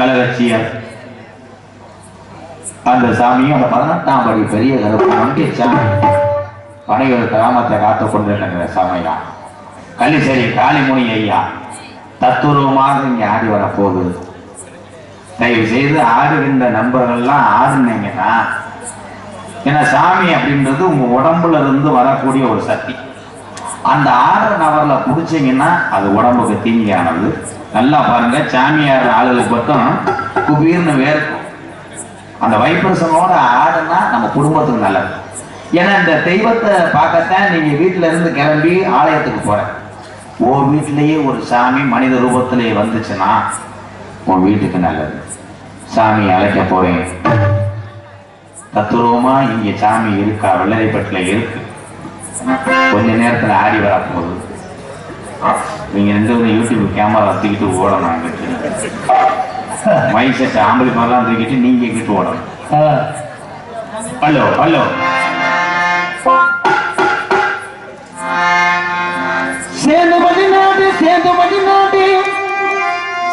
அழகட்சியர் அந்த சாமியும் அந்த 18ஆம் படி பெரிய கருப்பு சாமி பனையூர் கிராமத்தை காத்து கொண்டிருக்கின்ற சாமியா கள்ளிசேரி காளிமுனி ஐயா தத்துரூபமாக இங்கே ஆடி வரப்போகுது. தயவு செய்து ஆடுகின்ற நண்பர்கள்லாம் ஆடுனீங்கன்னா, ஏன்னா சாமி அப்படின்றது உங்க உடம்புல இருந்து வரக்கூடிய ஒரு சக்தி. அந்த ஆடுற நபர்ல பிடிச்சிங்கன்னா அது உடம்புக்கு தீங்கியானது. நல்லா பாருங்க, சாமியார் ஆளுகளுக்கு மட்டும் குபீர்னு வேர்க்கும். அந்த வைப்ரேஷனோட ஆடுனா நம்ம குடும்பத்துக்கு நல்லது. ஏன்னா இந்த தெய்வத்தை பார்க்கத்தான் நீங்க வீட்டுல இருந்து கிளம்பி ஆலயத்துக்கு போற. உன் வீட்டிலேயே ஒரு சாமி மனித ரூபத்திலேயே வந்துச்சுன்னா உன் வீட்டுக்கு நல்லது. சாமி அழைக்க போறேன். தத்துரூபமா இங்க சாமி இருக்கா, வெள்ளரிப்பட்டில இருக்கு. கொஞ்ச நேரத்துல ஆடி வரப்போகுது. நீங்க 2 யூடியூப் கேமரா தூக்கிட்டு ஓடணும். மைக் செட் ஆம்பளை மாதிரிலாம் தூக்கிட்டு நீங்க கிட்டு ஓடணும். ஹலோ ஹலோ சேதுபதி நாடு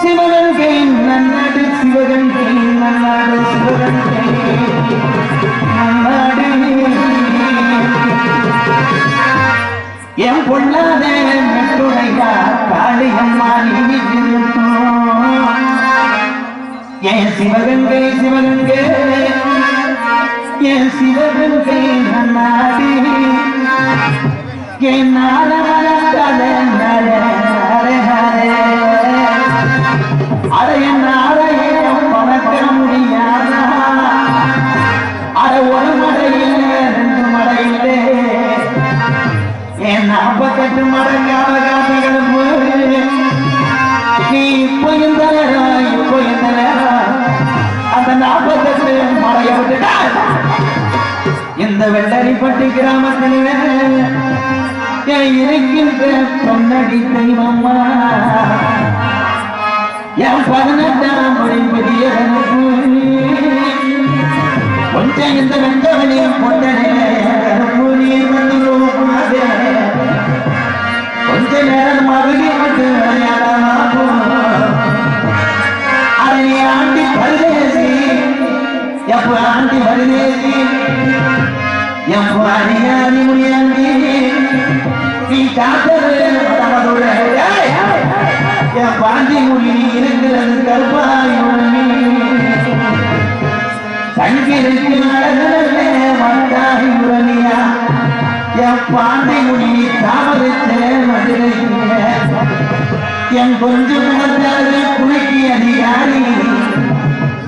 சிவகங்கை நன்னாடு சிவகங்கை நன்னாடு சிவகங்கை நன்னாடு என் பொல்லாத மெட்டுடையா காளியம்மா நீ என் சிவகங்கை சிவகங்கை என் சிவகங்கை நன்னாடு என் அடையும் பணக்க முடியாத அரை ஒரு மடையில் 2 மடையிலே என் 48 மடங்காத காட்டுகளும் நீ இப்போ இந்த நேரம் அந்த 48 மடையை விட்டுட்டா இந்த வெள்ளரிப்பட்டி கிராமத்தில் இருக்கின்ற பொன்னடி தெய்வம்மா என் 18ஆம் படி பெரிய கொஞ்சம் இந்த வெண்டவனையும் பொன்னடே கொஞ்ச நேரம் மகனே விட்டு விளையாடலாம். அதை ஆண்டி பரிதேசி எப்ப ஆண்டி பரிதேசி எப்போ அணியாதி முடியாண்டி நீ காத்தது என் பாண்டி மொழி இருக்கிறது கருப்பாயுணி தங்கிருக்கு நடந்தே வந்தாயுரணியா என் பாண்டி மொழி தாமதித்த மதுரை என் கொஞ்சம் குணத்தாரு குளிக்கு அதிகாரி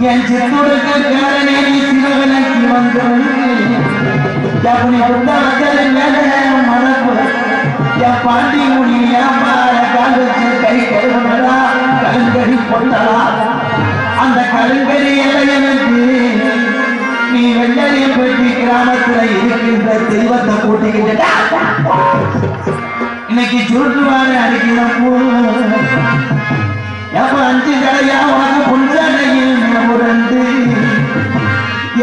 என் சிறுக்க காரணே சிவகலைக்கு வந்தவன் अपने बंदा मरप या पांडी मुड़ी कई कलंगरी अंद कलंगरी நீ வெள்ளரியப்பட்டி கிராமத்துல இருக்கின்ற தெய்வத்தை கூட்டிக்கிட்ட இன்னைக்கு சுருட்டுவாரு அடிக்கிறப்போ எப்ப 5 கடையா உனக்கு புன்சடையில் முரண்டு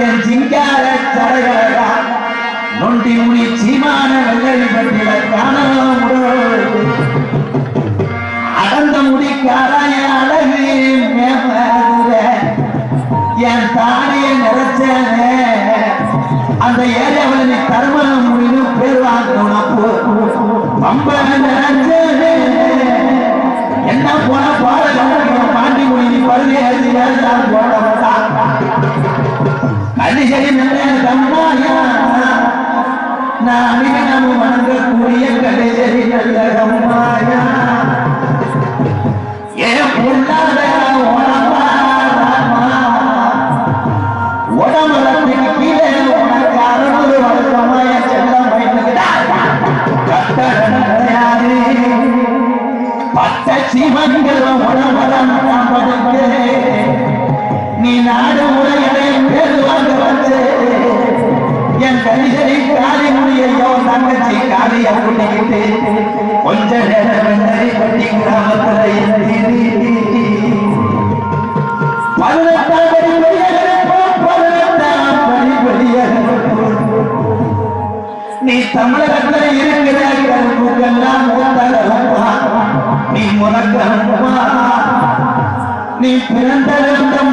என் சிங்கார சடகா நொண்டி முடி சீமான வெள்ளரிப்பட்டில காண அடந்த முடிக்காராய அழகு என் தானே நிறைச்ச அந்த ஏரியாவில் நீ கர்ம முடிவு பேர் வாங்கணும் ரொம்ப நினைச்ச என்ன போன பாட பாண்டி மொழி பருதி போட கள்ளிசரி நல்ல நான் நம்ம வணங்கக்கூடிய கள்ளிசரி நல்ல கம்மாயா ஏன் பொண்ணாத உடம்புக்கு கீழே உனக்கு 60 வருஷமாய செல்லம் கிடையாது பச்சை சிவன்கள் உடம்பரம் நீ நாடு உரையடை பேர் வாங்க வந்து என் கலிசரி காலி முடியோ தங்கச்சி காலிய கூட்டிக்கிட்டு கொஞ்ச நேரம் வெள்ளரிப்பட்டி கிராமத்தில் 18ஆம் நீ தமிழகத்தில் இருக்கிற கருப்புக்கெல்லாம் நீ முறக்கா நீ பிறந்த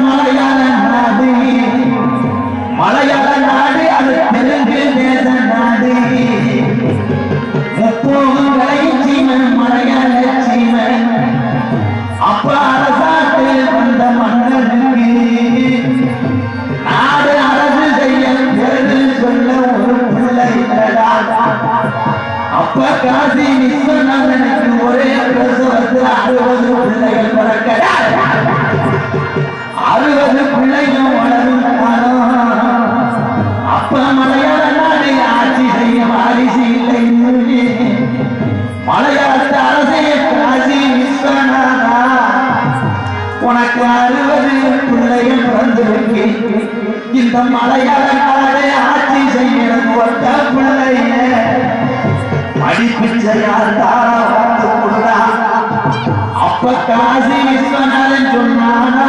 மலையாள நாடு, மலையாள நாடு அது தெலுங்கு தேச நாடு. முப்போகங்களை சீமன் மலையாள சீமன். அப்ப அரசாட்டு வந்த மன்னனுக்கு நாடு அரசு செய்ய பிறகு சொல்ல ஒரு பிள்ளை இல்லடா. அப்ப காசி விஸ்வநாதனுக்கு ஒரே பிரசவத்தில் 60 பிள்ளைகள் பிறக்க, 60 பிள்ளைகள் வளரும் காலம். அப்ப மலையாள நாடு ஆட்சி செய்ய வாரிசு இல்லை. மலையாளத்து அரசே காசி விஸ்வநாதா, உனக்கு 60 பிள்ளைகள் பிறந்திருக்கு. இந்த மலையாள நாடை ஆட்சி செய்யறது ஒத்த பிள்ளைய அடிப்பிச்சையால் தாரா பார்த்து கொடுத்தா. அப்ப காசி விஸ்வநாதன் சொன்னானா,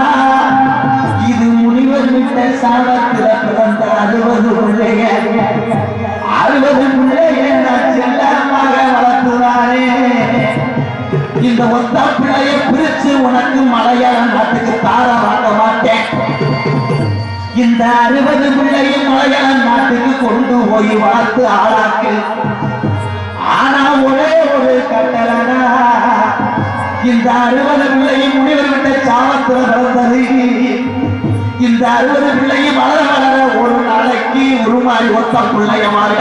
இது முனிவர் விட்ட சாபத்தில பிறந்த 60 பிள்ளைய, 60 பிள்ளைய நான் செல்லமாக வளர்த்துவாரே. இந்த ஒத்த பிள்ளைய பிரிச்சு உனக்கு மலையாள நாட்டுக்கு தாரா வாங்க மாட்டேன். இந்த 60 பிள்ளையும் மலையாள நாட்டுக்கு கொண்டு போய் வளர்த்து ஆளாக்கு. ஆனா ஒரே ஒரு கட்டளனா, இந்த 60 பிள்ளையும் முனிவர் விட்ட சாபத்தில் பிறந்தது. இந்த 60 பிள்ளையும் வளர வளர ஒரு நாளைக்கு உருமாறி ஒத்த பிள்ளைய மாற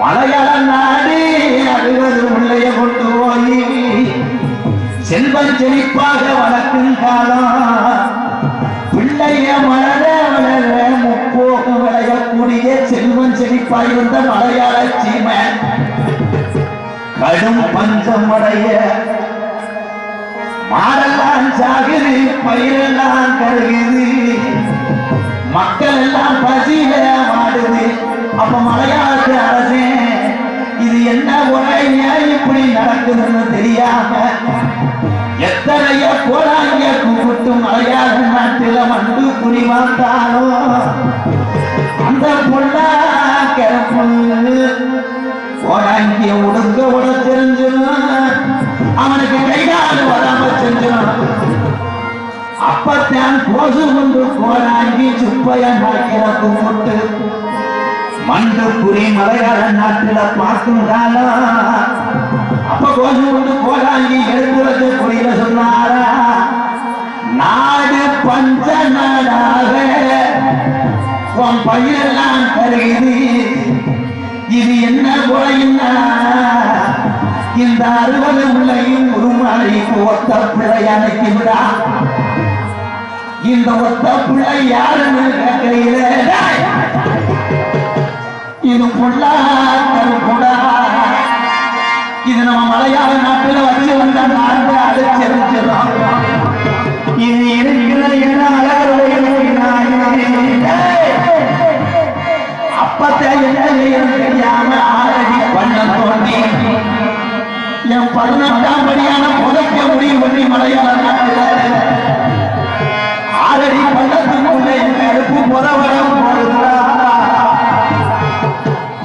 மலையாள நாடு 60 பிள்ளைய கொண்டு போய் செல்வம் செழிப்பாக வளர்க்கும் காலம். பிள்ளைய வளர வளர முப்போக விளையக்கூடிய செல்வம் செழிப்பாய் வந்த மலையாள சீமை கடும் பஞ்சம் அடைய மாடெல்லாம் சாகுது, பயிரெல்லாம் கருகுது, மக்கள் எல்லாம் பசியில வாடுது. அப்ப மலையாளத்து அரசே, இது என்ன முறையா இப்படி நடக்குதுன்னு தெரியாம எத்தனைய போராங்க கூப்பிட்டு மலையாள நாட்டில மண்டு குறி வந்தாலும் அந்த பொண்ணா கிளப்பு போராங்கிய உடுக்க உட தெரிஞ்சிடும், அவனுக்கு கைகாடு வராம செஞ்சிடும். அப்பத்தான் கோசு கொண்டு போராங்கி சுப்பைய நாக்கில கும்பிட்டு மண்டு குறி மலையாள நாட்டில பார்க்கும் காலம். அப்ப கோசு கொண்டு போராங்கி எடுத்து வச்ச குறியில சொன்னாரா, நாடு பஞ்ச நாடாக உன் பயிரெல்லாம் கருகுது, இது என்ன குறையின்னா இந்த 60 பிள்ளையும் உருமாறி ஒத்த பிள்ளை அணைக்கி விடா. இந்த ஒத்த பிள்ளை யாருன்னு கேட்கையில, இது பொல்லா கருப்புடா, இது நம்ம மலையாள நாட்டில் வச்சு வந்த நாடு அழைச்சிருக்கிறோம். இது இருக்கிற அப்பத்தை என்ன தெரியாம 6 அடி பள்ளம் தோண்டி என் 18ஆம் படியான புதைக்க முடியும் பண்ணி மலையாள நாட்டில் 6 அடி பள்ளத்துக்குள்ள என் கருப்பு புறவரம் போடுறா.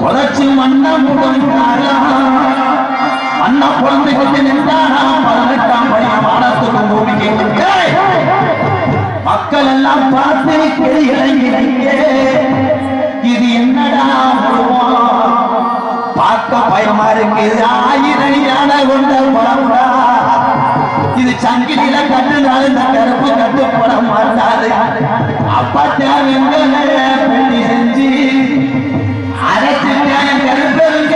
புதைச்சு மண்ணை முடங்காரா, மண்ணை குழந்தை கொண்டு நின்றானா 18ஆம் படிய வானத்துக்கு பூமிக்கு. மக்கள் எல்லாம் பார்த்து இறங்கினீங்க, இது என்னடா பார்க்க பயமா இருக்குது. 1000 யானை கொண்ட படம்டா, இது சங்கிலியில கட்டுனாலும் இந்த கருப்பு கட்டுப்பட மாட்டாது. அப்பத்தான் பெண்ணி செஞ்சு அரைச்சிட்டான் கருப்பெருங்க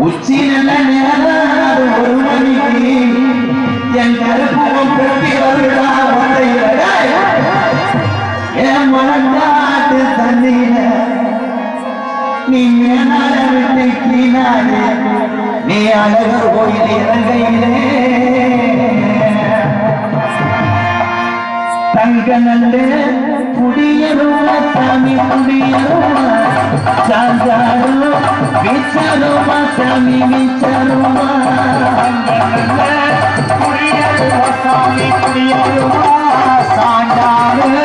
உச்சி நல்ல நேரம் 1 மணிக்கு என் கருப்பம் பெட்டி வருடா என் மனநாட்டு தண்ணியில நீ மேனால விட்டு கீழாலே நீ அழகர் கோயில் இறங்கையிலே தங்க நல்ல புடியருவ சாமி புடியருவ சாஞ்சாரு விச்சருவ சாமி விச்சருவ புடியருவ சாமி புடியருவ சாஞ்சாரு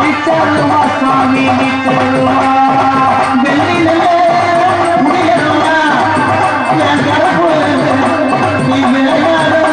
விச்சருவ சாமி விச்சருவ வெள்ளிலே புடியருவ என் கருப்பு நீ விளையாடுவ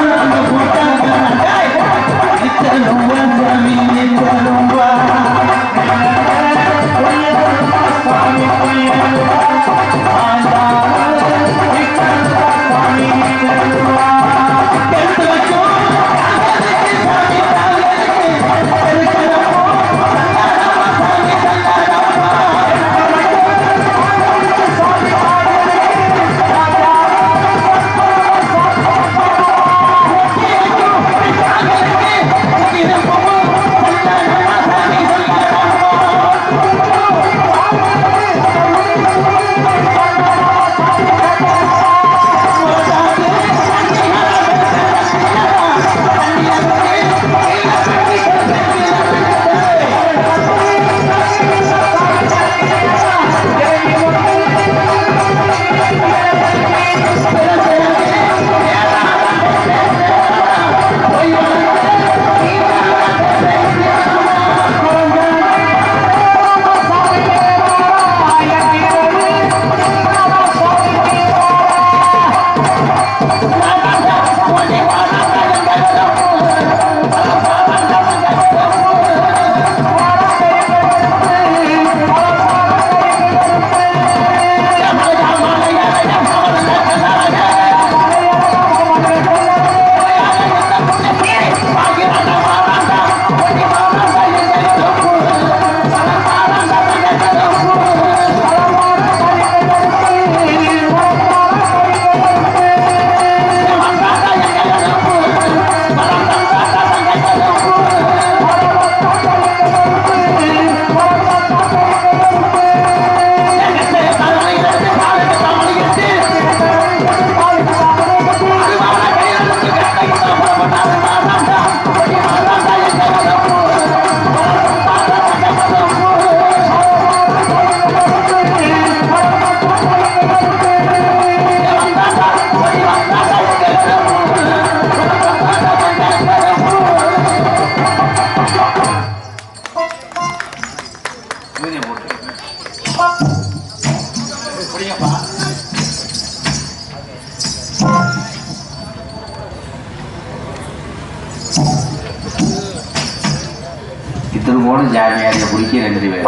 திரும்போடு ஜாமியாரியை பிடிக்க 2 பேர்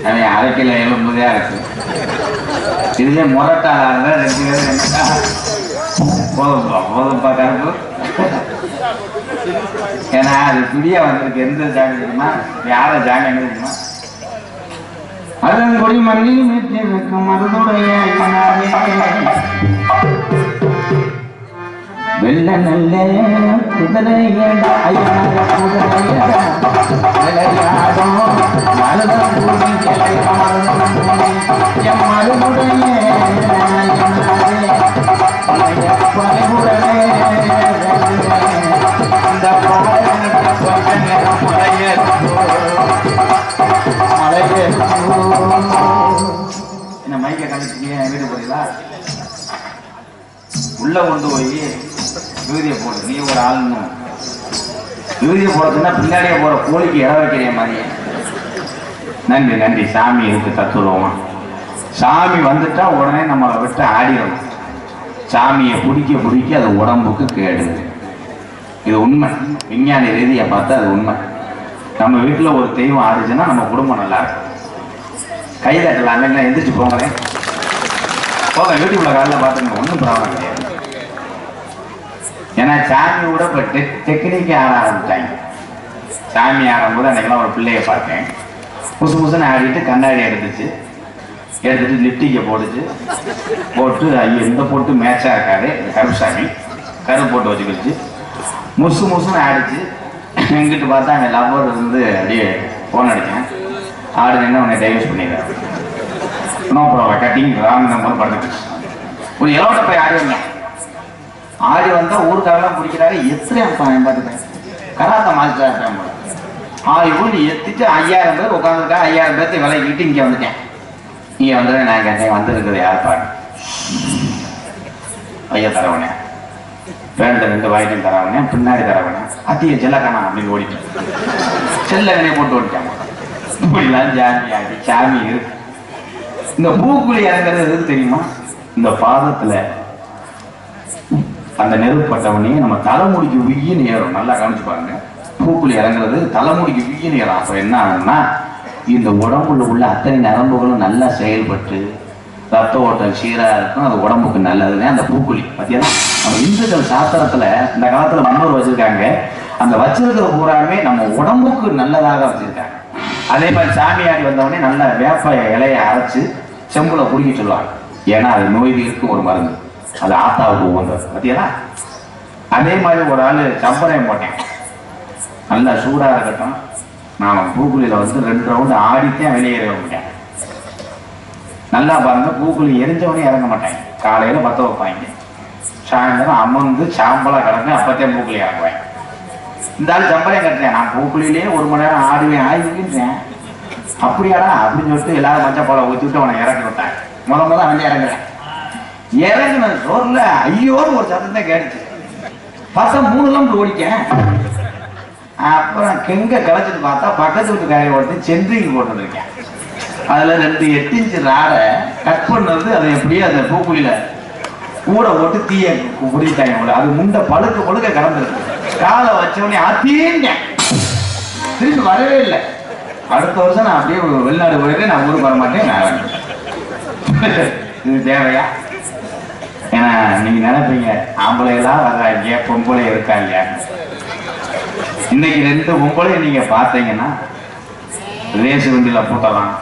அவன் அரைக்கில எலும்புதா இருக்கு. இதுவே முரட்டாளா இருந்தா 2 பேரும் என்னக்கா போதும்பா கருப்பு. ஏன்னா அது துடியா வந்திருக்கு. எந்த ஜாமி தெரியுமா? யார ஜாமி என்ன தெரியுமா? அதன் கொடி மண்ணில் மீட்டிருக்கும் மருதுடைய வெள்ள நல்ல குதிரையடா விளையாடும் என்ன மைக்க கழிச்சிங்க வீடு போறீங்களா? உள்ள கொண்டு போய் விபூதியை போடு. நீ ஒரு ஆளுன்னு விபூதியை போடுறதுன்னா பின்னாடியே போற கோழிக்கு இட வைக்கிற மாதிரியே. நன்றி நன்றி. சாமி இருக்கு தத்துவமா. சாமி வந்துட்டா உடனே நம்மளை விட்டு ஆடிடணும். சாமியை பிடிக்க அது உடம்புக்கு கேடு. இது உண்மை. விஞ்ஞான ரீதியை பார்த்தா அது உண்மை. நம்ம வீட்டில் ஒரு தெய்வம் ஆடுச்சுன்னா நம்ம குடும்பம் நல்லா இருக்கும். கை தட்டலாம் இல்லைங்களா? எந்திரிச்சு போங்களேன். போங்க யூடியூப்ல காலையில் பார்த்துங்க. ஒன்றும் ப்ராப்ளம் கிடையாது. ஏன்னா சாமியோட இப்போ டெக்னிக்கு ஆட ஆரம்பித்தாங்க. சாமி ஆடும்போது அன்றைக்கெல்லாம் ஒரு பிள்ளையை பார்த்தேன். புதுசுன்னு ஆடிட்டு கண்ணாடி எடுத்துட்டு லிப்டிக்கை போட்டு ஐயோ இந்த போட்டு மேட்சாக இருக்காது. கருப்பு சாமி கருப்பு போட்டு வச்சுக்கிச்சு முசுன்னு ஆடிச்சு. எங்கிட்டு பார்த்தா அவன் லவ்வர் அப்படியே ஃபோன் அடித்தேன். ஆடுதுன்னா உன்னை டைவர்ஸ் பண்ணிடுறேன். No problem cutting wrong number பண்ணுச்சு. ஒரு எலோட்ட போய் ஆடி வந்தேன். ஆடி வந்தால் ஊருக்காரெல்லாம் பிடிக்கிறாரு. எத்தனை பார்த்துட்டேன். கராத்த மாஸ்டராக இருப்பேன் போல. ஊர் எத்திட்டு 5000 பேர் உட்காந்துருக்கா. 5000 பேர்த்து விலைக்கிட்டு இங்கே வந்துட்டேன். இங்கே வந்தது நான் கேட்டேன். வந்துருக்குது யார் பாரு? ஐயா தரவனே. பேண்ட 2 வாய்க்கும் தரவனே. பின்னாடி தரவனே. அத்திய செல்லக்கானா அப்படின்னு ஓடிட்டேன். செல்லக்கனையை போட்டு ஓடிட்டாங்க. இப்படிலாம் ஜாமி ஆகி சாமி இருக்கு. இந்த பூக்குழி இறங்குறது எது தெரியுமா? இந்த பாதத்துல அந்த நெருப்பட்டவனே நம்ம தலைமுடிக்கு விய்யின்னு ஏறும். நல்லா கவனிச்சு பாருங்க. பூக்குழி இறங்குறது தலைமுடிக்கு விய்யின்னு ஏறும். அப்ப என்ன ஆகும்னா இந்த உடம்புல உள்ள அத்தனை நரம்புகளும் நல்லா செயல்பட்டு ரத்த ஓட்டம் சீராக இருக்கும். அது உடம்புக்கு நல்லதுன்னு அந்த பூக்குழி பார்த்தீங்கன்னா நம்ம இந்துக்கள் சாஸ்திரத்துல இந்த காலத்துல முன்னோர் வச்சிருக்காங்க. அந்த வச்சிருக்கிற பூராமே நம்ம உடம்புக்கு நல்லதாக வச்சிருக்காங்க. அதே மாதிரி சாமியாடி வந்தவொடனே நல்ல வேப்ப இலையை அரைச்சு செம்புல குடிக்க சொல்லுவாங்க. ஏன்னா அது நோய் தீர்க்கும் ஒரு மருந்து. அது ஆத்தாவுக்கு உகந்தது. பார்த்தீங்களா? அதே மாதிரி ஒரு ஆள் சம்பரையும் போட்டேன். நல்லா சூடாக இருக்கட்டும். நான் பூக்குழியில் 2 ரவுண்டு ஆடித்தேன் வெளியேற விட்டேன். நல்லா பாருங்க. பூக்குழி எரிஞ்சவனே இறங்க மாட்டேன். காலையில் பற்ற வைப்பாங்க. சாயந்தரம் அமர்ந்து சாம்பலாக கிடங்க. அப்பத்தே பூக்குழி இறங்குவேன். இந்த ஆள் சம்பரையும் கட்டுறேன். நான் பூக்குழியிலே 1 மணி நேரம் ஆடுவேன் ஆயிடுன்றேன். அப்படியாடா அப்படின்னு சொல்லிட்டு எல்லாரும் மஞ்சள் போல ஊற்றி விட்டு அவனை இறக்கி விட்டாங்க. முதல்ல அவன் இறங்குறேன். இறங்கின சோர்ல ஐயோன்னு ஒரு சத்தத்தை கேட்டுச்சு. பார்த்தா 3 கிலோமீட்டர் ஓடிக்கேன். அப்புறம் கெங்க களைச்சிட்டு பார்த்தா பக்கத்து வீட்டு காயை ஓட்டி சென்ட்ரிக்கு போட்டுருக்கேன். அதுல 2 8 இன்ச்சு ராடை கட் பண்ணது. அதை எப்படியே அந்த பூக்குழியில கூட போட்டு தீய குடிட்டாங்க போல. அது முண்டை பழுக்க கடந்துருக்கு. காலை வச்சவனே ஆத்தீங்க. திரும்பி வரவே இல்லை. அடுத்த வருஷம் நான் அப்படியே வெளிநாடு போயிட்டு நான் ஊருக்கு வர மாட்டேன். இது தேவையா? ஏன்னா நீங்க நினைப்பீங்க ஆம்பளைகளா வர்றாங்க பொம்பளை இருக்கா இல்லையா? இன்னைக்கு 2 பொம்பளை நீங்க பார்த்தீங்கன்னா ரேசு வண்டியில பூட்டலாம்,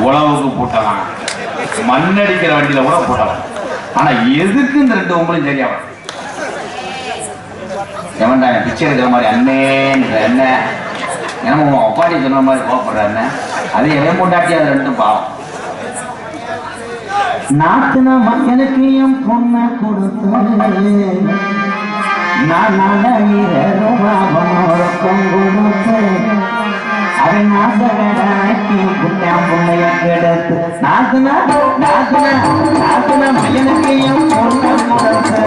உழவுக்கு பூட்டலாம், மண்ணடிக்கிற வண்டியில கூட பூட்டலாம். ஆனா எதுக்கு இந்த 2 பொம்பளையும் சரியா வரும்? எவன்டா பிச்சை எடுக்கிற மாதிரி அண்ணேன்ற என்ன என்னமோ அப்பாடி சொன்ன மாதிரி கோவப்படுற அண்ணன். அது எவன் கொண்டாட்டி அது 2 பாவம். நாத்துனா எனக்கு என் பொண்ணை கொடுத்து நான் 4000 கொடுத்து அதை நாசகி புட்டான் பொண்ணைய கெடுத்து நாத்துனா எனக்கு என் பொண்ணை கொடுத்து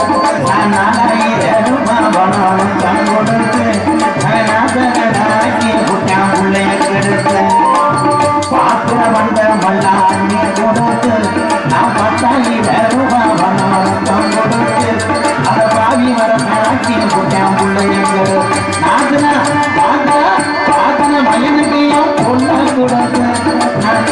நான் 4000 கொடுத்து அதை நாசகி புட்டான் பொண்ணைய கெடுத்து பாத்திர வந்த மல்லாண்ணி கொடுத்து நான் 10,000 கொடுத்து அதை பாவி வர நாட்டி குட்டான் பிள்ளைங்க நாத்தனா மயனுக்கு பொண்ணா கொடுத்து நான்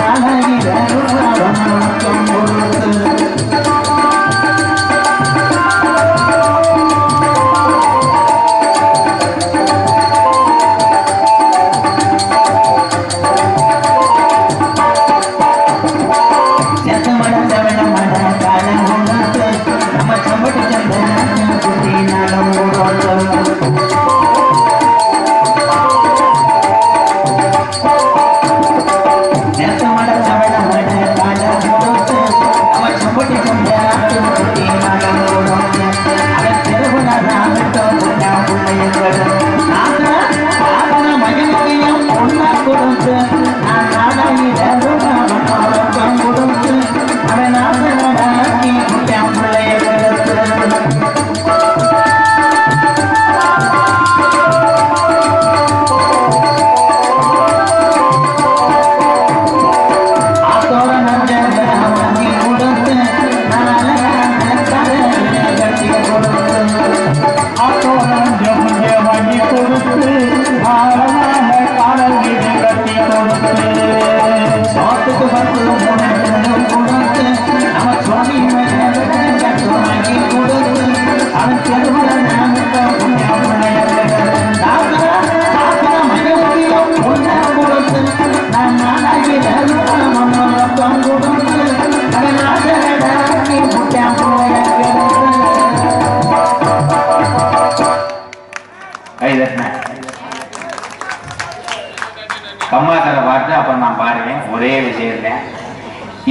கம்மாக்கரை பாட்டு அப்புறம் நான் பாடுவேன். ஒரே விஷயத்துல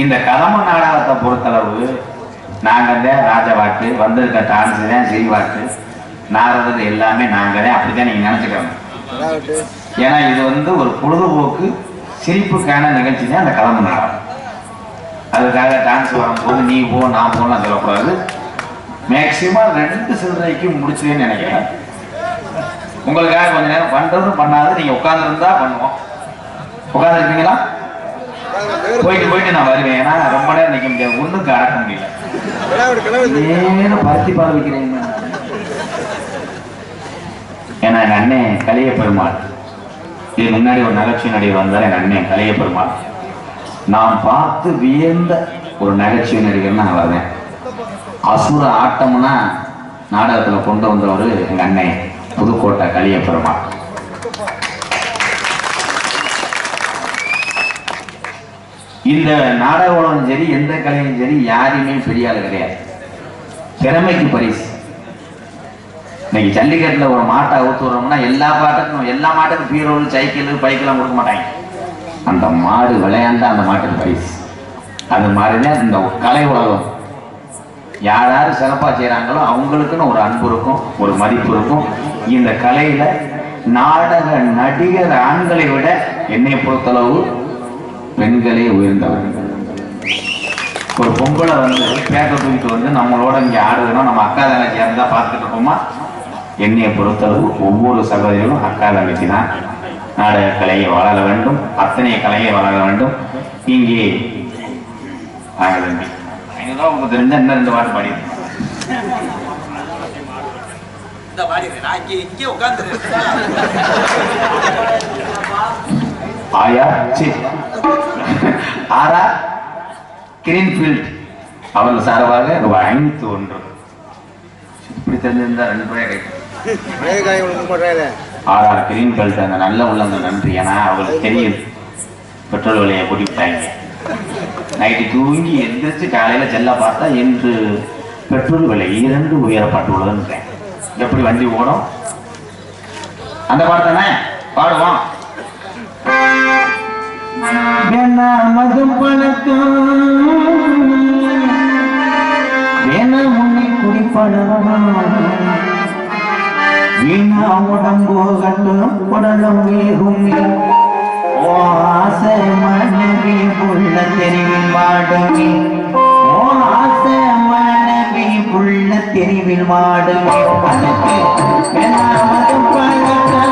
இந்த கதம்ப நாடகத்தை பொறுத்தளவு நாங்க ராஜபாட்டு வந்திருக்க டான்ஸ் தான் சிரிவாட்டு நாடுறது எல்லாமே நாங்க தான். அப்படித்தான் நீங்க நினைச்சுக்கணும். ஏன்னா இது ஒரு பொழுதுபோக்கு சிரிப்புக்கான நிகழ்ச்சி தான் அந்த கதம்ப நாடகம். அதுக்காக டான்ஸ் வரும்போது நீ போ நான் போலாம் சொல்லக்கூடாது. மேக்சிமம் 2 சில்லறைக்கு முடிச்சுன்னு நினைக்கிறேன். உங்களுக்காக கொஞ்ச நேரம் பண்றதும் பண்ணாது நீங்க உட்கார்ந்துருந்தா பண்ணுவோம். உட்கார்ந்துருக்கீங்களா? போயிட்டு நான் வருவேன். ஏன்னா ரொம்ப நேரம் நிற்க முடியாது, ஒண்ணுக்கு அடக்க முடியல. நேரம் பருத்தி பால் வைக்கிறேன். ஏன்னா எங்க அண்ணன் கலிய பெருமாள், இது முன்னாடி ஒரு நகைச்சுவை நடிகர் வந்தார். எங்க அண்ணன் கலிய பெருமாள் நான் பார்த்து வியந்த ஒரு நகைச்சுவை நடிகர் நான் வருவேன். அசுர ஆட்டம்னா நாடகத்துல கொண்டு வந்தவர் எங்க அண்ணன் புதுக்கோட்டை கலிய பெருமாள். இந்த நாடக உலகம் சரி, எந்த கலையும் சரி, யாரையுமே பெரிய ஆள் கிடையாது. திறமைக்கு பரிசு. இன்னைக்கு ஜல்லிக்கட்டுல ஒரு மாட்டை ஊத்துறோம்னா எல்லா மாட்டுக்கும் பீரோல் சைக்கிள் பைக்கெல்லாம் கொடுக்க மாட்டாங்க. அந்த மாடு விளையாண்டா அந்த மாட்டுக்கு பரிசு. அது மாதிரிதான் இந்த கலை உலகம். யார் சிறப்பா செய்யறாங்களோ அவங்களுக்குன்னு ஒரு அன்பு இருக்கும், ஒரு மதிப்பு இருக்கும். இந்த கலையில நாடக நடிகர் ஆண்களை விட என்னை பொறுத்தளவு பெண்களே உயர்ந்தவர்கள். ஒரு பொம்பளை பேக்க தூக்கிட்டு நம்மளோட இங்க ஆடுறோம், நம்ம அக்கா தங்கச்சி இருந்தா பார்த்துட்டு இருக்கோமா? என்னையை பொறுத்தளவு ஒவ்வொரு சகோதரிகளும் அக்கா தங்கச்சி தான். நாடக கலையை வளர வேண்டும், அத்தனை கலையை வளர வேண்டும். இங்கே உங்களுக்கு தெரிஞ்சா இன்னும் 2 பாட்டு பாடி ஆரா கிரீன்ஃபீல்ட் அவர்கள் சார்பாக ரூபாய் 501 இப்படி தெரிஞ்சிருந்தா 2 ரூபாய் ஆர்ஆர் கிரீன்ஃபீல்ட் அந்த நல்ல உள்ளங்க நன்றி. ஏன்னா அவங்களுக்கு தெரியுது பெட்ரோல் விலையை கூட்டிவிட்டாங்க. நைட்டு தூங்கி எந்திரிச்சு காலையில செல்ல பார்த்தா என்று பெட்ரோல் விலை 2 உயரப்பட்டுள்ளதுன்றேன். எப்படி வண்டி ஓடும்? அந்த பாட்டு தானே பாடுவோம். மதும் பழக்கம் வேணா முன்னே குடிப்பழம் வீணா உடம்போ கட்டும் உடலும் வேகும். ஓ ஆசை மனைவி புள்ள தெரிவில் வாடுமே, ஓ ஆசை மனைவி புள்ள தெரிவில் வாடுமே. அதுக்கு வேணா மதும் பழக்கம்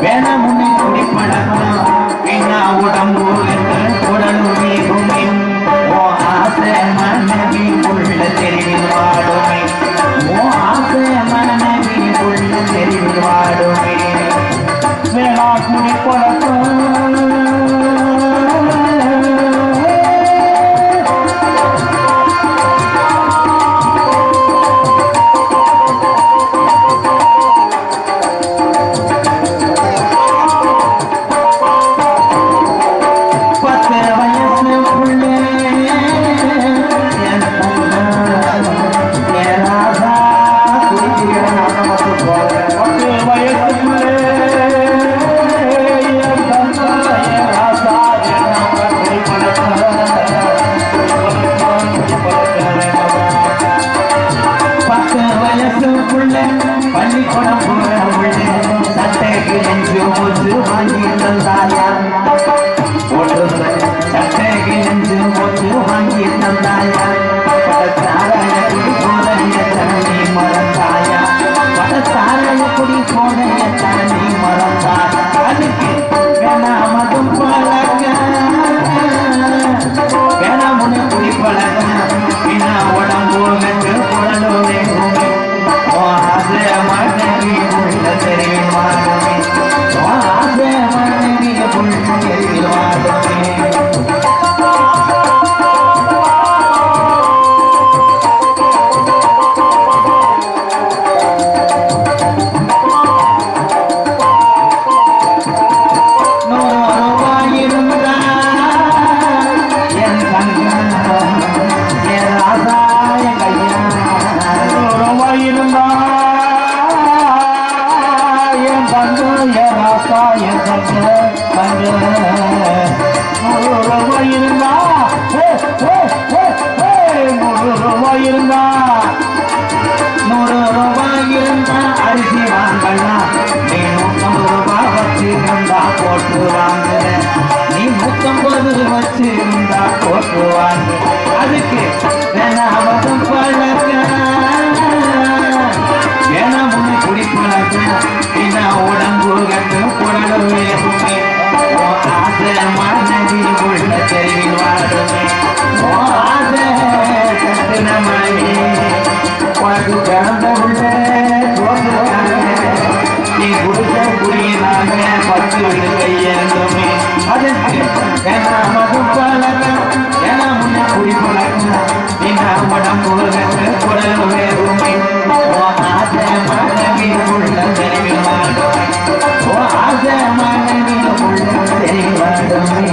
வேணா முன்னே குடிப்பழக்கம் வீணா உடம்போ உடலும் வேகும். ஓ ஆசை மனைவி புள்ள தெரிவில் வாடுமே, பள்ளிக்கூடம் போற உள்ள சட்டைக்கு நெஞ்சு மூச்சு வாங்கி தந்தாயா சட்டைக்கு நெஞ்சு மூச்சு வாங்கி தந்தாயா சாராய குடி போதைய தண்ணி மறந்தாயா சாராய குடி போதைய தண்ணி மறந்தாயா அதுக்கு வேணாமதும் பழக வேணாமுன்னு குடி பழக பின்னா உடம்பு வென்று குழலுமே ஆசை மனைவி உள்ள தெருவில் வாழுமே ஆசை மனைவி உள்ள தெருவில் வாழுமே அரிசி வாங்கலாம் நீ 150 ரூபாய் வச்சிருந்தா போட்டு வாங்குற நீ 150 வச்சிருந்தா போட்டு வாங்கு அதுக்கு வேணாமதும் பழக்க வேணாமுன்னு குடி பழக்க பின்னா உடம்பு கட்டு குடலுமே ஆசை மனைவி உள்ள தெருவில் வாழுமே ஆசை கட்டுன மனைவி உனக்கு பிறந்த உள்ள நீ குடிச்ச குடியினாக 10 வீடு கையேந்துமே அதற்கு வேணாமதும் பழக்கம் வேணாமுன்னு குடி பழக்கம் பின்னா உடம்பு கட்டு குடல் வேறுமே ஆசை மனைவி உள்ள தெருவில் வாழுமே ஆசை மனைவி உள்ள தெருவில் வாழுமே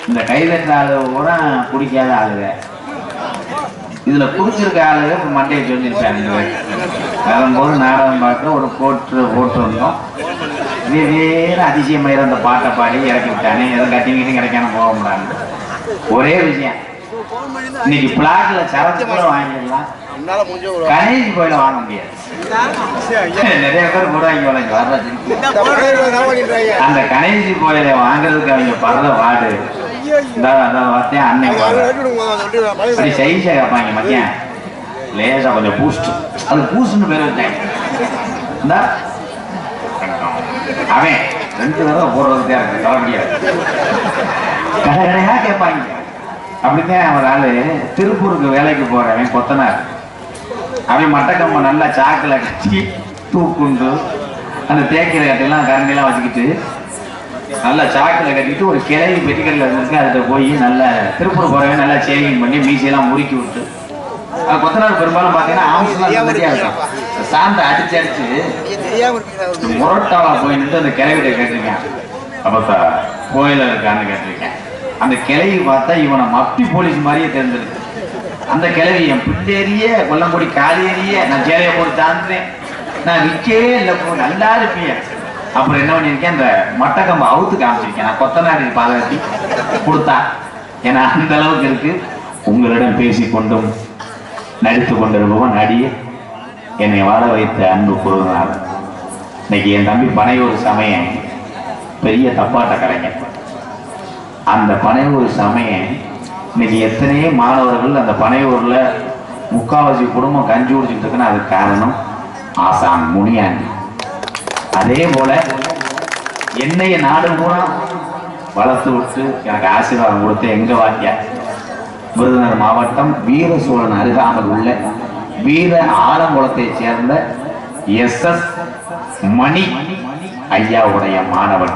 இந்த கைதட்ட ஆளு கூட குடிக்காத ஆளுங்க இதுல குடிச்சிருக்க ஆளுங்க இப்ப மண்டையை சொல்லியிருப்பாங்க வரும்போது நாடகம் பார்க்க ஒரு போட்டு வந்தோம் வேற அதிசயமாயிர அந்த பாட்டை பாடி இறக்கி விட்டானே எதுவும் கட்டிங்கிட்டும் கிடைக்காம போக முடியாது ஒரே விஷயம் இன்னைக்கு பிளாட்ல சரத்து கூட வாங்கிடலாம் கணேஷ் கோயில வாங்க முடியாது நிறைய பேர் கூட வாங்கி வர்ற அந்த கணேஷ் கோயில வாங்குறதுக்கு அவங்க படுற வாடு அன்னைக்கு சைஸா கேட்பாங்க மத்தியம் லேசா கொஞ்சம் பூஸ்ட் அது பூஸ்ட்னு பேர் வச்சாங்க அவன் 2 தடவை போடுறதுக்கே இருக்கு தர முடியாது கடை கடையா கேட்பாங்க அப்படித்தான் ஒரு ஆளு திருப்பூருக்கு வேலைக்கு போறவன் கொத்தனார் அவன் மட்டக்கம்ப நல்லா சாக்கில் கட்டி தூக்குண்டு அந்த தேக்கிற கட்டையெல்லாம் கரண்டிலாம் வச்சுக்கிட்டு நல்லா சாக்கில் கட்டிட்டு ஒரு கிளவி பெட்டிக்கல்ல இருக்கு அதுகிட்ட போய் நல்லா திருப்பூர் போறவன் நல்லா சேவிங் பண்ணி மீசையெல்லாம் முறுக்கி விட்டு கொத்தனார் பெரும்பாலும் பார்த்தீங்கன்னா ஆம்ஸ்லாம் ரெடியா இருக்கும் சாந்தை அடிச்சு அடிச்சு முரட்டாவா போய் நின்று அந்த கிளவிட்ட கேட்டிருக்கேன் அப்ப கோயில இருக்கான்னு கேட்டிருக்கேன் அந்த கிளவி பார்த்தா இவனை மப்பி போலீஸ் மாதிரியே தெரிஞ்சிருக்கு அந்த கிளவி என் பிள்ளேறிய கொல்லங்குடி காலியேறிய நான் சேலையை போட்டு தாழ்ந்தேன் நான் விற்கவே இல்லை நல்லா இருப்பேன் அப்புறம் என்ன பண்ணியிருக்கேன் அந்த மட்டக்கம்பை அவுத்து காமிச்சிருக்கேன் நான் கொத்தனாரி பாதகத்தி கொடுத்தா ஏன்னா அந்த அளவுக்கு இருக்கு உங்களிடம் பேசிக்கொண்டும் நடித்து கொண்டிருப்பவன் நடிகை என்னை வாழ வைத்த அன்பு கூறுவதால் இன்னைக்கு என் தம்பி பனையூர் சமயம் பெரிய தப்பாட்ட கலைஞர் அந்த பனையூர் சமயம் இன்னைக்கு எத்தனையோ மாணவர்கள் அந்த பனையூர்ல முக்காவாசி குடும்பம் கஞ்சி குடிச்சுட்டு இருக்குன்னு அதுக்கு காரணம் ஆசான் முனியாண்டி அதே போல என்னைய நாடு பூரா வளர்த்து விட்டு எனக்கு ஆசீர்வாதம் கொடுத்து எங்க வாக்கியார் விருதுநகர் மாவட்டம் வீர சோழன் அருகாமல் உள்ள வீர ஆலங்குளத்தை சேர்ந்த SS மணி ஐயாவுடைய மாணவன்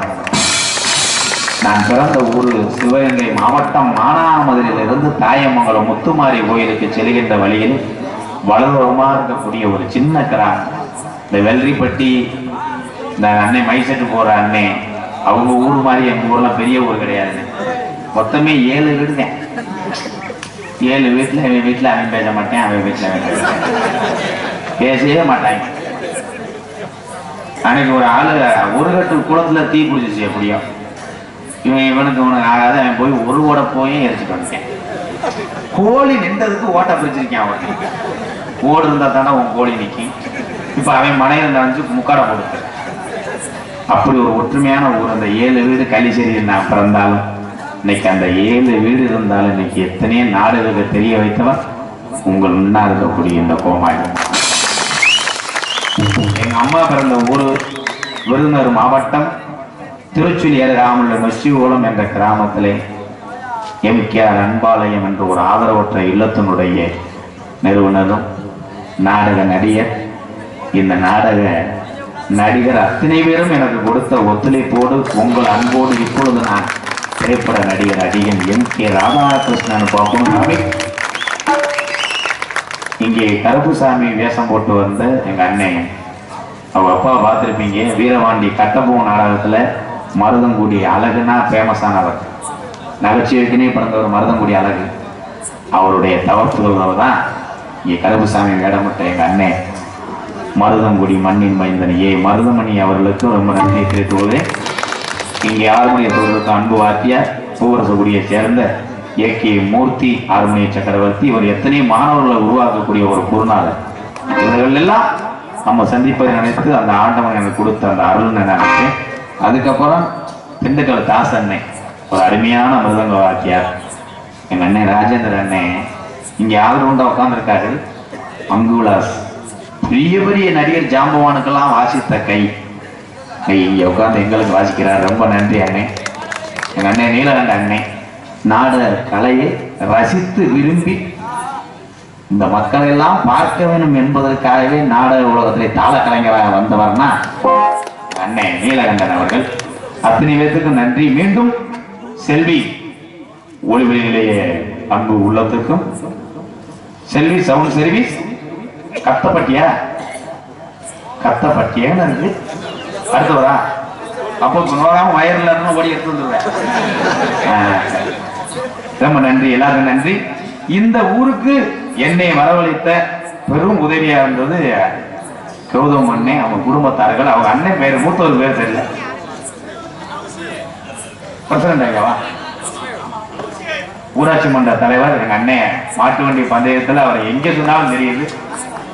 நான் பிறந்த ஊர் சிவகங்கை மாவட்டம் மானாமதுரையிலிருந்து தாயமங்கலம் முத்துமாரி கோயிலுக்கு செல்கின்ற வழியில் வலதுபுறமாக இருக்கக்கூடிய ஒரு சின்ன கிராமம் இந்த வெள்ளரிப்பட்டி இந்த அன்னை மைசெட்டு போற அன்னை அவங்க ஊர் மாதிரி எங்க ஊர்லாம் பெரிய ஊர் கிடையாது மொத்தமே 7 வீடு தான் 7 வீட்டுல அவன் வீட்டுல அவன் பேச மாட்டேன் அவன் வீட்டுல அவன் பேசவே மாட்டாங்க அன்னைக்கு ஒரு ஆளு ஒரு கட்டு குளத்துல தீ குடிச்சிச்சு எப்படியும் இவனுக்கு ஆகாத அவன் போய் ஒரு கூட போய் எரிச்சுட்டு வந்துட்டேன் கோழி நின்றதுக்கு ஓட்ட பிடிச்சிருக்கான் அவன். ஓடு இருந்தா தானே உன் கோழி நிற்கும். இப்ப அவன் மனையில நினைஞ்சு முக்காட போடுது. அப்படி ஒரு ஒற்றுமையான ஊர். அந்த 7 வீடு களிசேரியில் நான் பிறந்தாலும் இன்னைக்கு அந்த 7 வீடு இருந்தாலும் இன்னைக்கு எத்தனையோ நாடுகளுக்கு தெரிய வைத்தவன் உங்கள் முன்னா இருக்கக்கூடிய இந்த கோமாளி. எங்க அம்மா பிறந்த ஊர் விருதுநகர் மாவட்டம் திருச்சுழி அருகாமுள்ள நொச்சிகுளம் என்ற கிராமத்திலே எம்.கே.ஆர். அன்பாலயம் என்ற ஒரு ஆதரவற்ற இல்லத்தினுடைய நிறுவனரும் நாடக நடிகர். இந்த நாடக நடிகர் அத்தனை பேரும் எனக்கு கொடுத்த ஒத்துழைப்போடு உங்கள் அன்போடு இப்பொழுது நான் திரைப்பட நடிகர் அடிகன் எம்.கே. ராதாகிருஷ்ணன் பார்க்கணும். இங்கே கருப்புசாமி வேஷம் போட்டு வந்த எங்க அண்ணன், அவங்க அப்பா பார்த்துருப்பீங்க, வீரபாண்டி கட்டபொம்மன் நாடகத்துல மருதங்குடி அழகுனா ஃபேமஸானவர். நகைச்சுவைக்குனே பிறந்தவர் மருதங்குடி அழகு. அவருடைய தவறுதல் தான் இங்கே கருப்புசாமி வேடமிட்ட எங்க அண்ணன் மருதங்குடி மண்ணின் மைந்தன் மருதமணி அவர்களுக்கு ரொம்ப நன்றியை தெரிவித்துள்ளது. இங்கே ஆறுமணிய தொழிலுக்கு அன்பு வாத்தியார் பூவரசகுடியை சேர்ந்த ஏ.கே. மூர்த்தி ஆறுமணிய சக்கரவர்த்தி. இவர் எத்தனை மாணவர்களை உருவாக்கக்கூடிய ஒரு குருநாதர். இவர்கள் எல்லாம் நம்ம சந்திப்பதை நினைத்து அந்த ஆண்டவன் எனக்கு கொடுத்த அந்த அருள் நினைச்சேன். அதுக்கப்புறம் திண்டுக்கல் தாஸ் அண்ணன் ஒரு அருமையான மிருதங்க வாத்தியார். எங்க அண்ணன் ராஜேந்திர அண்ணன் இங்கே ஆல்ரவுண்டா உட்காந்துருக்காரு. அங்குலாஸ் பெரிய பெரிய நடிகர் ஜாம்பவானுக்கெல்லாம் வாசித்த கை இங்க உட்காந்து எங்களுக்கு வாசிக்கிறார். ரொம்ப நன்றி அண்ணன். எங்க அண்ணன் நீலகண்ட அண்ணன் நாடக கலையை ரசித்து விரும்பி இந்த மக்களை எல்லாம் பார்க்க வேண்டும் என்பதற்காகவே நாடக உலகத்திலே தாள கலைஞராக வந்தவர்னா அண்ணன் நீலகண்டன் அவர்கள். அத்தனை பேர்த்துக்கும் நன்றி. மீண்டும் செல்வி ஒளிவெளியிலேயே அன்பு உள்ளத்துக்கும் செல்வி சவுண்ட் சர்வீஸ் கத்தப்பட்டியா இருக்கு. அடுத்தவரா அப்போ நோகாம வயர்ல இருந்து ஓடி எடுத்து வந்துருவேன். ரொம்ப நன்றி, எல்லாருக்கும் நன்றி. இந்த ஊருக்கு என்னை வரவழைத்த பெரும் உதவியா இருந்தது கௌதம் அண்ணன், அவங்க குடும்பத்தார்கள். அவங்க அண்ணன் பேரு மூத்தவர் பேர் தெரியல, பிரசிடண்ட் ஐயாவா, ஊராட்சி மன்ற தலைவர் எங்க அண்ணன். மாட்டு வண்டி பந்தயத்துல அவரை எங்க சொன்னாலும் தெரியுது.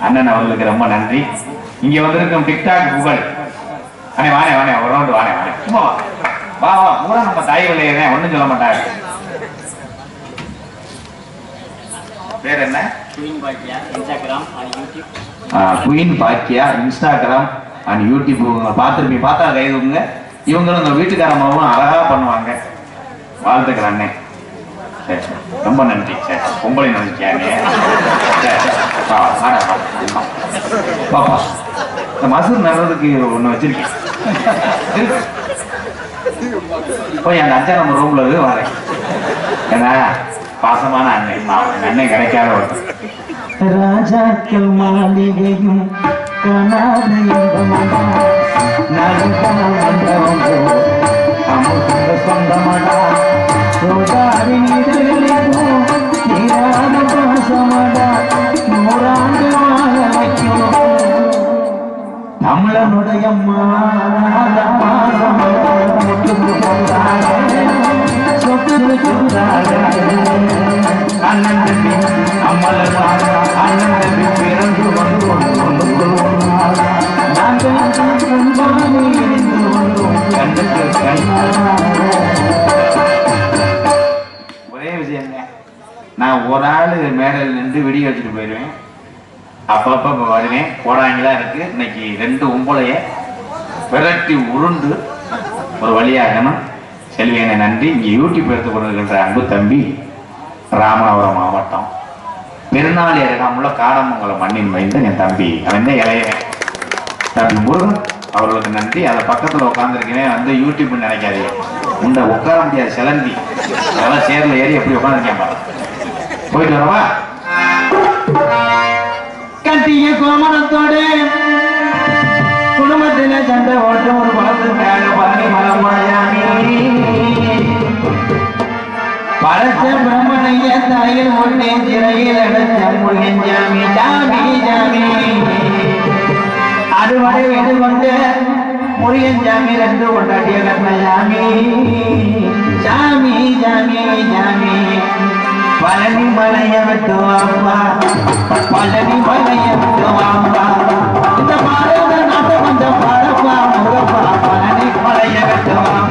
அண்ணன் அவர்களுக்கு ரொம்ப நன்றி. இங்க வந்திருக்கும் டிக்டாக் புகழ் அண்ணே, வானே ஒரு ரவுண்டு வானே சும்மா வா பூரா நம்ம தாய் விளையதான் ஒண்ணும் சொல்ல மாட்டாங்க. பேர் என்ன? குயின் பாக்கியா இன்ஸ்டாகிராம் அண்ட் யூடியூப். பார்த்துருப்பீங்க, பார்த்தா கைதுங்க. இவங்களும் உங்க வீட்டுக்காரமாவும் அழகா பண்ணுவாங்க. வாழ்த்துக்கள் அண்ணே. சரி, ரொம்ப நன்றி. சரி, பொம்பளை நினைச்சாங்க. பாப்பா இந்த மசூர் நடுறதுக்கு ஒண்ணு வச்சிருக்கேன். போய் அந்த அஞ்சா நம்ம ரூம்ல இருக்கு வரேன். ஏன்னா பாசமான அண்ணன், அண்ணன் கிடைக்காத ஒரு ராஜாக்கள் மாளிகையும் சொந்தமடா தமிழனுடைய பிறந்து வந்து ஒரே விஷயம், நான் ஒரு ஆள் மேடையில் நின்று வெடி வச்சுட்டு போயிடுவேன். அப்பப்ப வருவேன். போடாங்களா இருக்கு. இன்னைக்கு 2 உம்பளைய விரட்டி உருண்டு ஒரு வழியாகணும். செல்வியனை நன்றி. இங்க யூடியூப் எடுத்து கொண்டிருக்கின்ற அன்பு தம்பி ராமநாதபுரம் மாவட்டம் பெருநாளி அருகாமுள்ள காடமங்கலம் மண்ணின் மைந்தன் என் தம்பி. அவன் தான் இளைய தம்பி முருகன். அவர்களுக்கு நன்றி. அதை பக்கத்துல உட்காந்துருக்கேன். வந்து யூடியூப் நினைக்காதீங்க. உண்ட உட்கார முடியாது சிலந்தி. அதெல்லாம் சேர்ல ஏறி எப்படி உட்காந்துருக்கேன் பாரு. போயிட்டு வரவா? கட்டிய கோமணத்தோடு குடும்பத்தில சண்டை ஓட்டு ஒரு குளத்துக்காக பாடி மலமாயாமி பழச்ச பிரம்மனைய தாயில் முன்னே சிறையில் அடைச்ச முருகன் ஜாமி ஜாமி ஜாமி அறுவடை வீடு கொண்டு முருகன் ஜாமி 2 கொண்டாட்டிய கண்ண ஜாமி ஜாமி ஜாமி ஜாமி பழனி மலைய வெட்டுவாம்பா பழனி மலைய வெட்டுவாம்பா இந்த பாரத நாட்டை கொஞ்சம் பாடப்பா முகப்பா பழனி மலைய வெட்டுவாம்பா